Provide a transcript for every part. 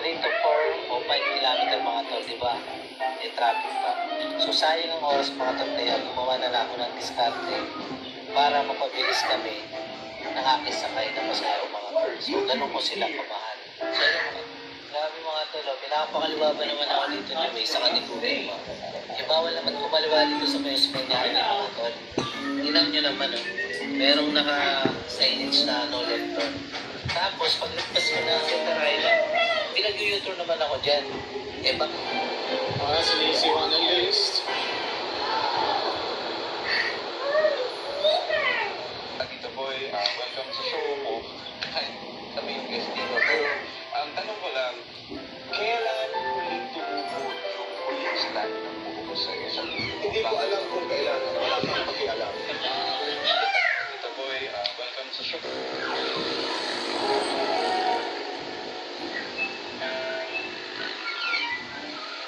3 to 4 o 5 kilometer mga tol, di ba? May traffic pa. So sayang ang oras mga tol, kaya gumawa na lang ako ng diskarte para mapabilis kami ng aking sakay na pasahero mga tol. So ganun ko sila kamahal. So yun mga grabe mga tol, pinapakaliwa ba naman ako dito ni Way sa kanikutin mo. E bawal naman kumaliwa dito sa may Espanyahan mga tol. Tingnan nyo naman merong naka-signage na no left turn. Tapos paglagpas ko ng Center Island, pinag-u-turn naman ako dyan. Eh ba? Sinisiwa ng list. Tito Boy, welcome sa show ko. Hi, kami yung guest dito. Pero, ang tanong ko lang, kailan huling tumubod yung police stand ng buhok sa iyo? Hindi ko alam kung kailan. Wala kang pakialam. Tito Boy, welcome sa show.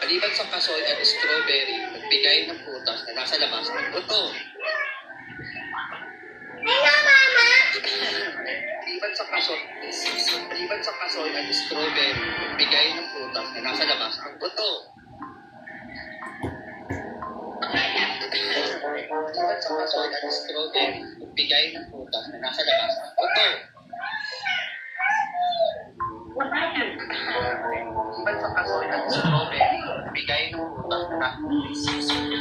Maliban sa kasoy at strawberry, nagbigay ng prutas na nasa labas ng buto. Maliban sa kasoy at strawberry, nagbigay ng prutas na nasa labas ng buto. Maliban sa kasoy at strawberry, nagbigay ng prutas na nasa labas ng buto.